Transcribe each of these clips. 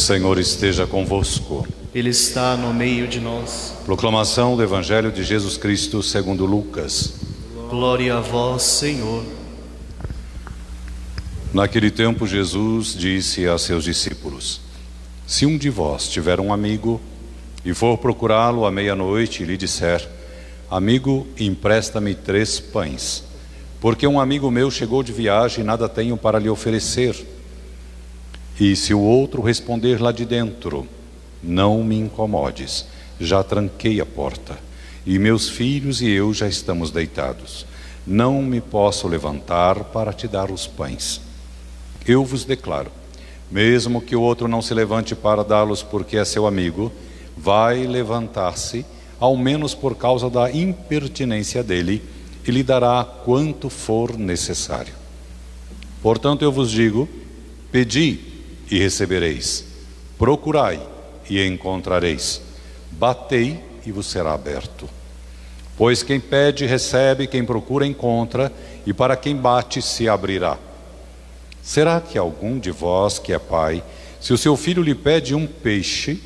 Senhor esteja convosco. Ele está no meio de nós. Proclamação do Evangelho de Jesus Cristo segundo Lucas. Glória a vós, Senhor. Naquele tempo Jesus disse a seus discípulos: se um de vós tiver um amigo e for procurá-lo à meia-noite e lhe disser: amigo, empresta-me 3 pães, porque um amigo meu chegou de viagem e nada tenho para lhe oferecer. E se o outro responder lá de dentro: não me incomodes, já tranquei a porta, e meus filhos e eu já estamos deitados, não me posso levantar para te dar os pães. Eu vos declaro, mesmo que o outro não se levante para dá-los porque é seu amigo, vai levantar-se, ao menos por causa da impertinência dele, e lhe dará quanto for necessário. Portanto eu vos digo: pedi e recebereis, procurai e encontrareis, batei e vos será aberto. Pois quem pede recebe, quem procura encontra, e para quem bate se abrirá. Será que algum de vós que é pai, se o seu filho lhe pede um peixe,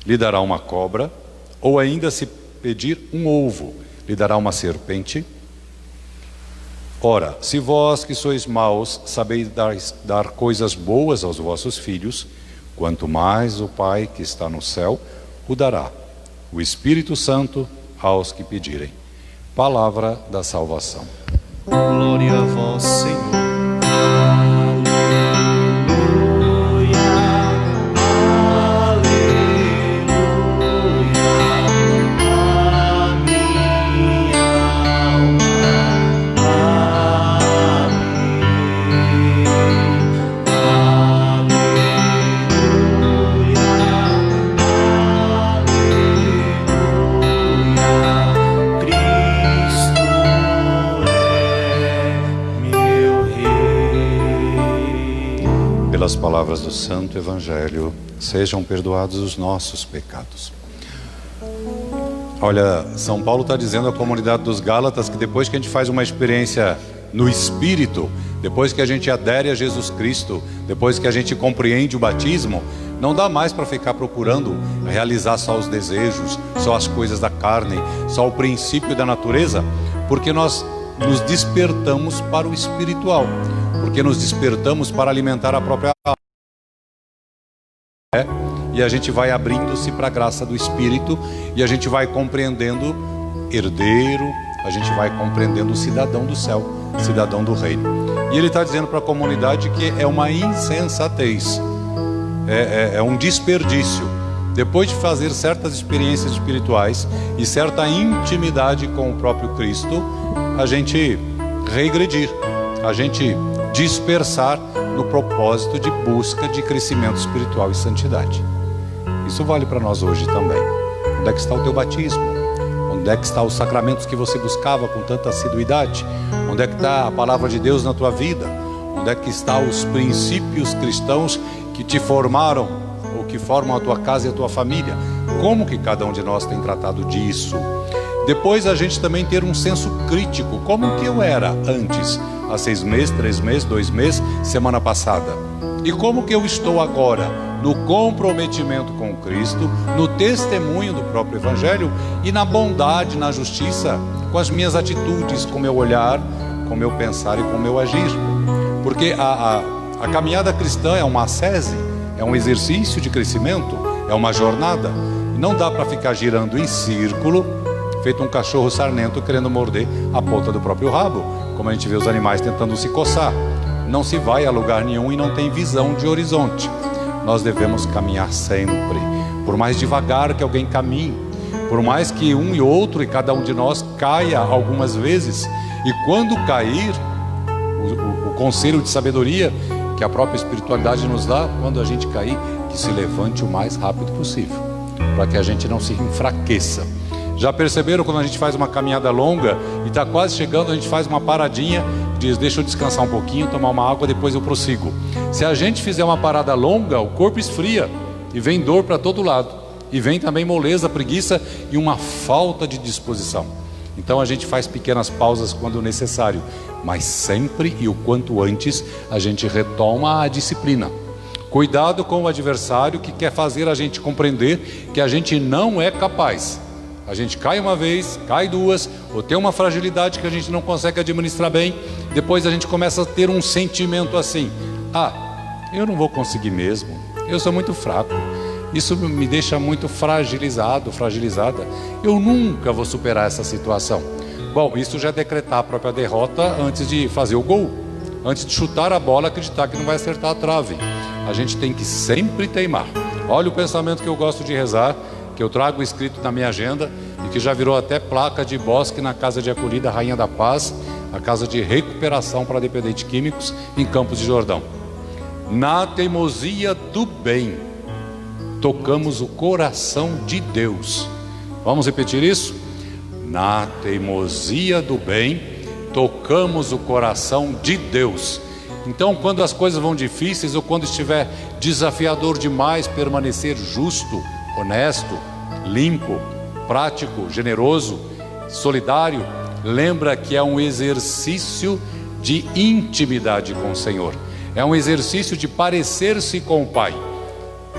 lhe dará uma cobra? Ou ainda, se pedir um ovo, lhe dará uma serpente? Ora, se vós que sois maus sabeis dar coisas boas aos vossos filhos, quanto mais o Pai que está no céu o dará, o Espírito Santo, aos que pedirem. Palavra da salvação. Glória a vós, Senhor. Pelas palavras do Santo Evangelho, sejam perdoados os nossos pecados. Olha, São Paulo está dizendo à comunidade dos Gálatas que depois que a gente faz uma experiência no Espírito, depois que a gente adere a Jesus Cristo, depois que a gente compreende o batismo, não dá mais para ficar procurando realizar só os desejos, só as coisas da carne, só o princípio da natureza, porque nós nos despertamos para o espiritual, porque nos despertamos para alimentar a própria alma. E a gente vai abrindo-se para a graça do Espírito, e a gente vai compreendendo herdeiro, a gente vai compreendendo cidadão do céu, cidadão do reino. E ele está dizendo para a comunidade que é uma insensatez, é um desperdício, depois de fazer certas experiências espirituais e certa intimidade com o próprio Cristo, a gente regredir, a gente dispersar no propósito de busca de crescimento espiritual e santidade. Isso vale para nós hoje também. Onde é que está o teu batismo? Onde é que estão os sacramentos que você buscava com tanta assiduidade? Onde é que está a palavra de Deus na tua vida? Onde é que estão os princípios cristãos que te formaram, ou que formam a tua casa e a tua família? Como que cada um de nós tem tratado disso? Depois a gente também ter um senso crítico. Como que eu era antes? Há 6 meses, 3 meses, 2 meses, semana passada. E como que eu estou agora? No comprometimento com Cristo, no testemunho do próprio Evangelho e na bondade, na justiça, com as minhas atitudes, com o meu olhar, com o meu pensar e com o meu agir. Porque a caminhada cristã é uma ascese, é um exercício de crescimento, é uma jornada. E não dá para ficar girando em círculo, feito um cachorro sarnento querendo morder a ponta do próprio rabo, como a gente vê os animais tentando se coçar. Não se vai a lugar nenhum e não tem visão de horizonte. Nós devemos caminhar sempre, por mais devagar que alguém caminhe, por mais que um e outro e cada um de nós caia algumas vezes, e quando cair, o conselho de sabedoria que a própria espiritualidade nos dá, quando a gente cair, que se levante o mais rápido possível, para que a gente não se enfraqueça. Já perceberam quando a gente faz uma caminhada longa e está quase chegando, a gente faz uma paradinha, diz: deixa eu descansar um pouquinho, tomar uma água, depois eu prossigo. Se a gente fizer uma parada longa, o corpo esfria e vem dor para todo lado, e vem também moleza, preguiça e uma falta de disposição. Então a gente faz pequenas pausas quando necessário, mas sempre e o quanto antes a gente retoma a disciplina. Cuidado com o adversário que quer fazer a gente compreender que a gente não é capaz. A gente cai uma vez, cai duas, ou tem uma fragilidade que a gente não consegue administrar bem. Depois a gente começa a ter um sentimento assim: eu não vou conseguir mesmo, eu sou muito fraco, isso me deixa muito fragilizado, fragilizada, eu nunca vou superar essa situação. Bom, isso já é decretar a própria derrota antes de fazer o gol, antes de chutar a bola, acreditar que não vai acertar a trave. A gente tem que sempre teimar. Olha o pensamento que eu gosto de rezar, que eu trago escrito na minha agenda e que já virou até placa de bosque na casa de acolhida Rainha da Paz, a casa de recuperação para dependentes químicos em Campos de Jordão. Na teimosia do bem, tocamos o coração de Deus. Vamos repetir isso? Na teimosia do bem, tocamos o coração de Deus. Então, quando as coisas vão difíceis ou quando estiver desafiador demais, permanecer justo, honesto, limpo, prático, generoso, solidário, lembra que é um exercício de intimidade com o Senhor. É um exercício de parecer-se com o Pai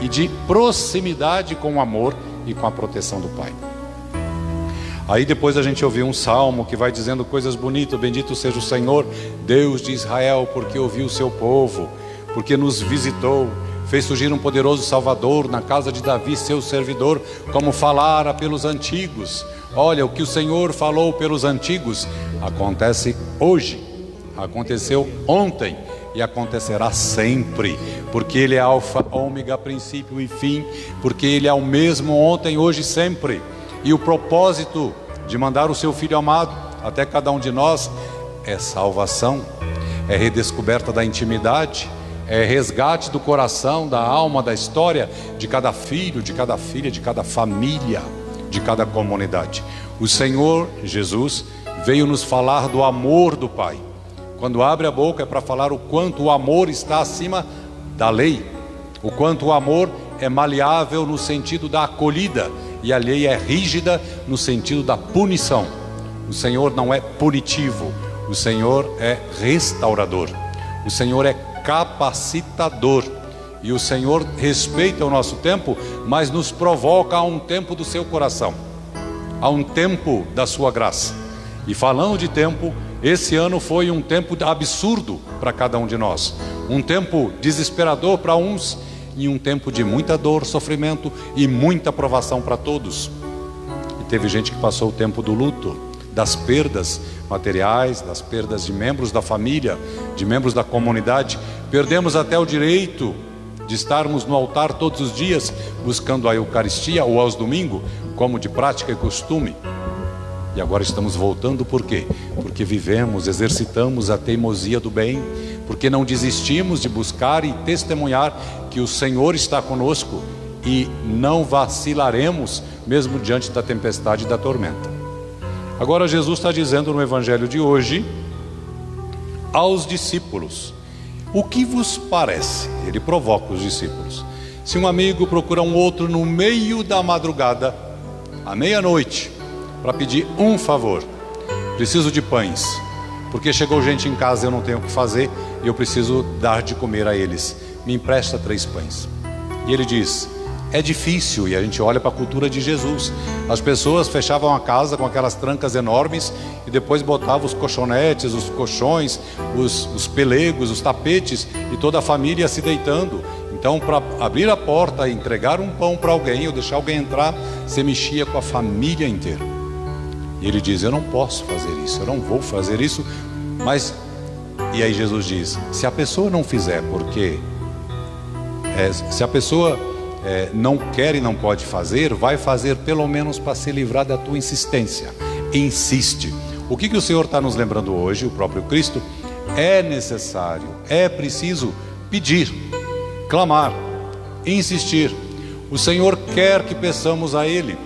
e de proximidade com o amor e com a proteção do Pai. Aí depois a gente ouviu um salmo que vai dizendo coisas bonitas: bendito seja o Senhor, Deus de Israel, porque ouviu o seu povo, porque nos visitou, fez surgir um poderoso Salvador na casa de Davi, seu servidor, como falara pelos antigos. Olha, o que o Senhor falou pelos antigos acontece hoje, aconteceu ontem e acontecerá sempre, porque Ele é alfa, ômega, princípio e fim, porque Ele é o mesmo ontem, hoje e sempre. E o propósito de mandar o seu Filho amado até cada um de nós é salvação, é redescoberta da intimidade, é resgate do coração, da alma, da história de cada filho, de cada filha, de cada família, de cada comunidade. O Senhor Jesus veio nos falar do amor do Pai. Quando abre a boca é para falar o quanto o amor está acima da lei, o quanto o amor é maleável no sentido da acolhida, e a lei é rígida no sentido da punição. O Senhor não é punitivo, o Senhor é restaurador, o Senhor é capacitador, e o Senhor respeita o nosso tempo, mas nos provoca a um tempo do seu coração, a um tempo da sua graça. E falando de tempo, esse ano foi um tempo absurdo para cada um de nós, um tempo desesperador para uns, e um tempo de muita dor, sofrimento e muita provação para todos. E teve gente que passou o tempo do luto, das perdas materiais, das perdas de membros da família, de membros da comunidade. Perdemos até o direito de estarmos no altar todos os dias, buscando a Eucaristia ou aos domingos, como de prática e costume. E agora estamos voltando, por quê? Porque vivemos, exercitamos a teimosia do bem, porque não desistimos de buscar e testemunhar que o Senhor está conosco e não vacilaremos mesmo diante da tempestade e da tormenta. Agora Jesus está dizendo no Evangelho de hoje aos discípulos: o que vos parece? Ele provoca os discípulos. Se um amigo procura um outro no meio da madrugada, à meia-noite, para pedir um favor: preciso de pães, porque chegou gente em casa, eu não tenho o que fazer e eu preciso dar de comer a eles, me empresta 3 pães. E ele diz: é difícil. E a gente olha para a cultura de Jesus, as pessoas fechavam a casa com aquelas trancas enormes e depois botavam os colchonetes, os colchões, os pelegos, os tapetes, e toda a família se deitando. Então, para abrir a porta e entregar um pão para alguém ou deixar alguém entrar, você mexia com a família inteira. E ele diz: eu não posso fazer isso, eu não vou fazer isso. Mas, e aí Jesus diz: se a pessoa não fizer, porque se a pessoa não quer e não pode fazer, vai fazer pelo menos para se livrar da tua insistência. Insiste. O que o Senhor está nos lembrando hoje, o próprio Cristo? É necessário, é preciso pedir, clamar, insistir. O Senhor quer que peçamos a Ele.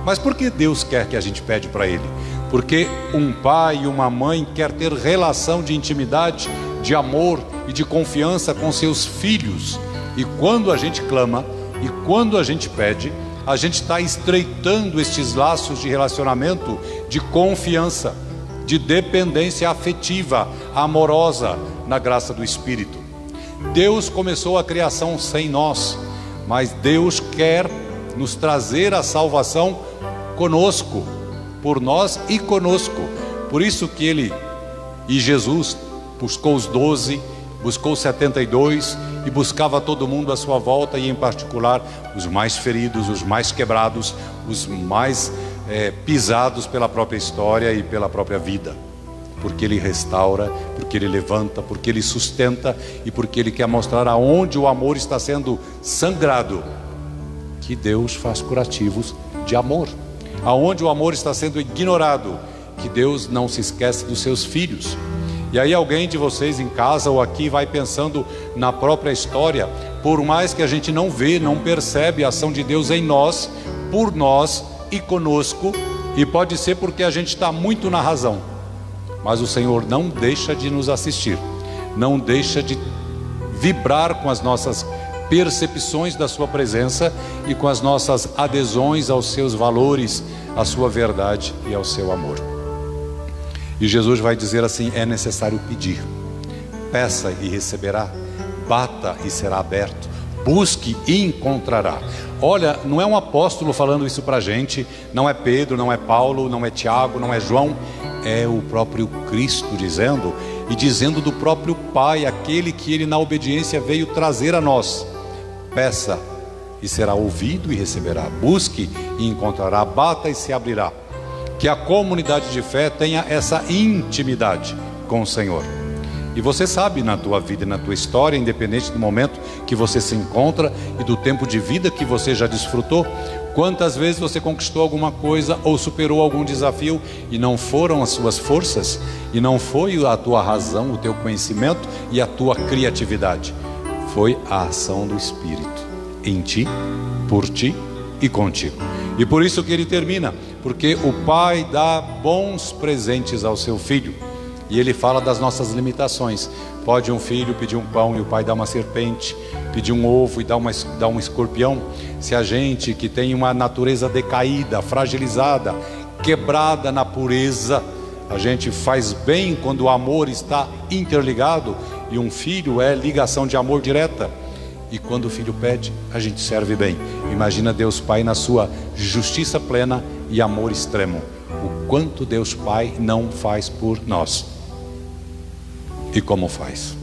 Mas por que Deus quer que a gente pede para Ele? Porque um pai e uma mãe quer ter relação de intimidade, de amor e de confiança com seus filhos. E quando a gente clama e quando a gente pede, a gente está estreitando estes laços de relacionamento, de confiança, de dependência afetiva, amorosa, na graça do Espírito. Deus começou a criação sem nós, mas Deus quer nos trazer a salvação conosco, por nós e conosco. Por isso que Ele e Jesus buscou os 12, buscou os 72 e buscava todo mundo à sua volta, e em particular os mais feridos, os mais quebrados, os mais pisados pela própria história e pela própria vida. Porque Ele restaura, porque Ele levanta, porque Ele sustenta e porque Ele quer mostrar aonde o amor está sendo sangrado, que Deus faz curativos de amor. Aonde o amor está sendo ignorado, que Deus não se esquece dos seus filhos. E aí alguém de vocês em casa ou aqui vai pensando na própria história, por mais que a gente não vê, não percebe a ação de Deus em nós, por nós e conosco, e pode ser porque a gente está muito na razão, mas o Senhor não deixa de nos assistir, não deixa de vibrar com as nossas percepções da sua presença e com as nossas adesões aos seus valores, à sua verdade e ao seu amor. E Jesus vai dizer assim: é necessário pedir, peça e receberá, bata e será aberto, busque e encontrará. Olha, não é um apóstolo falando isso para a gente, não é Pedro, não é Paulo, não é Tiago, não é João, é o próprio Cristo dizendo, e dizendo do próprio Pai, aquele que Ele na obediência veio trazer a nós. Peça e será ouvido e receberá, busque e encontrará, bata e se abrirá. Que a comunidade de fé tenha essa intimidade com o Senhor. E você sabe na tua vida e na tua história, independente do momento que você se encontra e do tempo de vida que você já desfrutou, quantas vezes você conquistou alguma coisa ou superou algum desafio e não foram as suas forças, e não foi a tua razão, o teu conhecimento e a tua criatividade, foi a ação do Espírito em ti, por ti e contigo. E por isso que ele termina, porque o Pai dá bons presentes ao seu filho, e ele fala das nossas limitações. Pode um filho pedir um pão e o pai dá uma serpente, pedir um ovo e dá um escorpião? Se a gente que tem uma natureza decaída, fragilizada, quebrada na pureza, a gente faz bem quando o amor está interligado, e um filho é ligação de amor direta, e quando o filho pede, a gente serve bem. Imagina Deus Pai na sua justiça plena e amor extremo, o quanto Deus Pai não faz por nós. E como faz?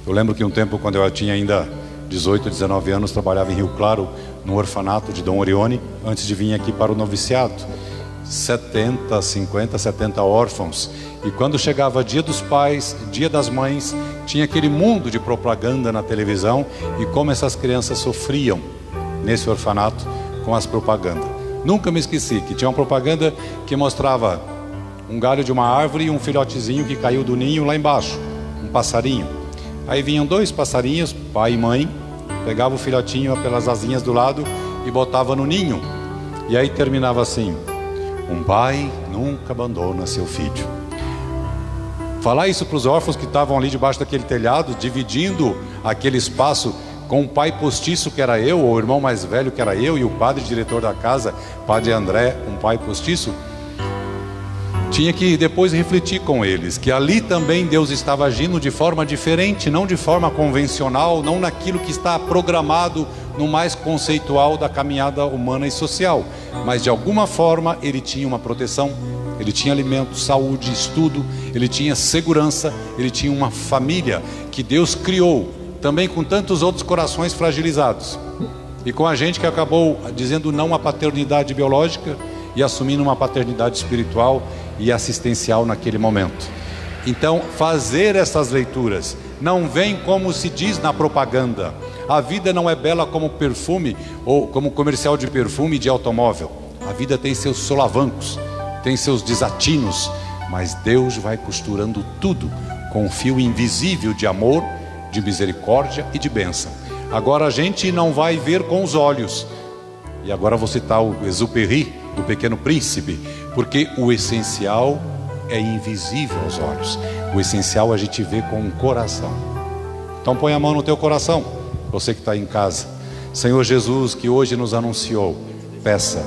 Eu lembro que um tempo, quando eu tinha ainda 18, 19 anos, trabalhava em Rio Claro, no orfanato de Dom Orione, antes de vir aqui para o noviciado. 70 órfãos. E quando chegava dia dos pais, dia das mães, tinha aquele mundo de propaganda na televisão, e como essas crianças sofriam nesse orfanato com as propagandas. Nunca me esqueci que tinha uma propaganda que mostrava um galho de uma árvore e um filhotezinho que caiu do ninho lá embaixo, um passarinho. Aí vinham dois passarinhos, pai e mãe, pegava o filhotinho pelas asinhas do lado e botava no ninho. E aí terminava assim: um pai nunca abandona seu filho. Falar isso para os órfãos que estavam ali debaixo daquele telhado, dividindo aquele espaço com o pai postiço que era eu, ou o irmão mais velho que era eu, e o padre diretor da casa, padre André, um pai postiço. Tinha que depois refletir com eles que ali também Deus estava agindo de forma diferente, não de forma convencional, não naquilo que está programado no mais conceitual da caminhada humana e social, mas de alguma forma Ele tinha uma proteção, Ele tinha alimento, saúde, estudo, Ele tinha segurança, Ele tinha uma família que Deus criou, também com tantos outros corações fragilizados, e com a gente que acabou dizendo não à paternidade biológica e assumindo uma paternidade espiritual e assistencial naquele momento. Então, fazer essas leituras não vem como se diz na propaganda. A vida não é bela como perfume ou como comercial de perfume de automóvel. A vida tem seus solavancos, tem seus desatinos, mas Deus vai costurando tudo com um fio invisível de amor, de misericórdia e de bênção. Agora a gente não vai ver com os olhos. E agora vou citar o Exupéry, do Pequeno Príncipe, porque o essencial é invisível aos olhos, o essencial a gente vê com o coração. Então põe a mão no teu coração, você que está em casa. Senhor Jesus, que hoje nos anunciou: peça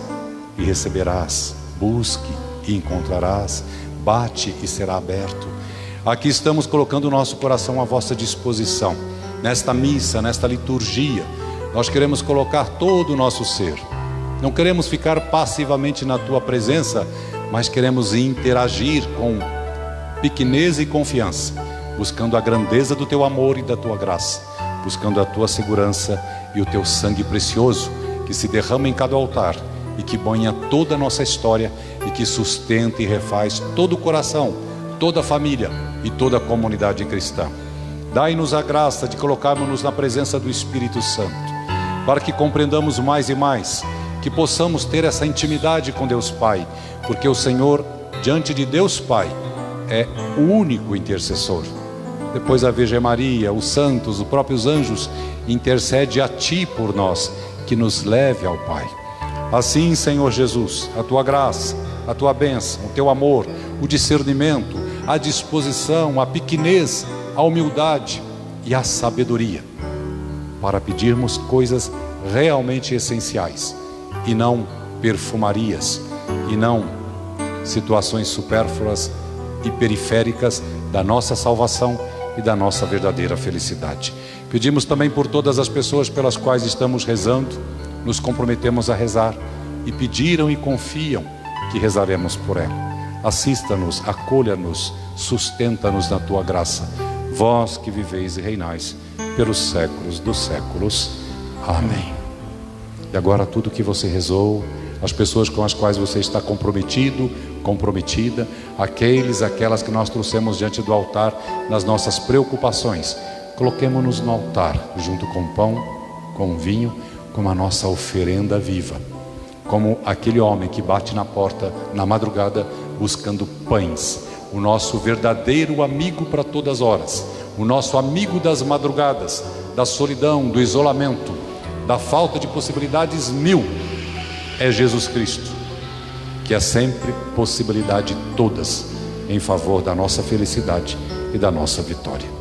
e receberás, busque e encontrarás, bate e será aberto. Aqui estamos colocando o nosso coração à vossa disposição. nesta missa, nesta liturgia, nós queremos colocar todo o nosso ser. Não queremos ficar passivamente na tua presença, mas queremos interagir com pequenez e confiança, buscando a grandeza do teu amor e da tua graça, buscando a tua segurança e o teu sangue precioso que se derrama em cada altar e que banha toda a nossa história e que sustenta e refaz todo o coração, toda a família e toda a comunidade cristã. Dai-nos a graça de colocarmos-nos na presença do Espírito Santo, para que compreendamos mais e mais, que possamos ter essa intimidade com Deus Pai, porque o Senhor, diante de Deus Pai, é o único intercessor. Depois a Virgem Maria, os santos, os próprios anjos, intercede a Ti por nós, que nos leve ao Pai. Assim, Senhor Jesus, a Tua graça, a Tua bênção, o Teu amor, o discernimento, a disposição, a pequenez, a humildade e a sabedoria, para pedirmos coisas realmente essenciais, e não perfumarias, e não situações supérfluas e periféricas da nossa salvação e da nossa verdadeira felicidade. Pedimos também por todas as pessoas pelas quais estamos rezando, nos comprometemos a rezar e pediram e confiam que rezaremos por ela. Assista-nos, acolha-nos, sustenta-nos na tua graça, vós que viveis e reinais pelos séculos dos séculos. Amém. E agora tudo que você rezou, as pessoas com as quais você está comprometido, comprometida, aquelas que nós trouxemos diante do altar nas nossas preocupações, coloquemo-nos no altar, junto com o pão, com o vinho, como a nossa oferenda viva, como aquele homem que bate na porta na madrugada buscando pães, o nosso verdadeiro amigo para todas as horas, o nosso amigo das madrugadas, da solidão, do isolamento, da falta de possibilidades mil, é Jesus Cristo, que é sempre possibilidade todas em favor da nossa felicidade e da nossa vitória.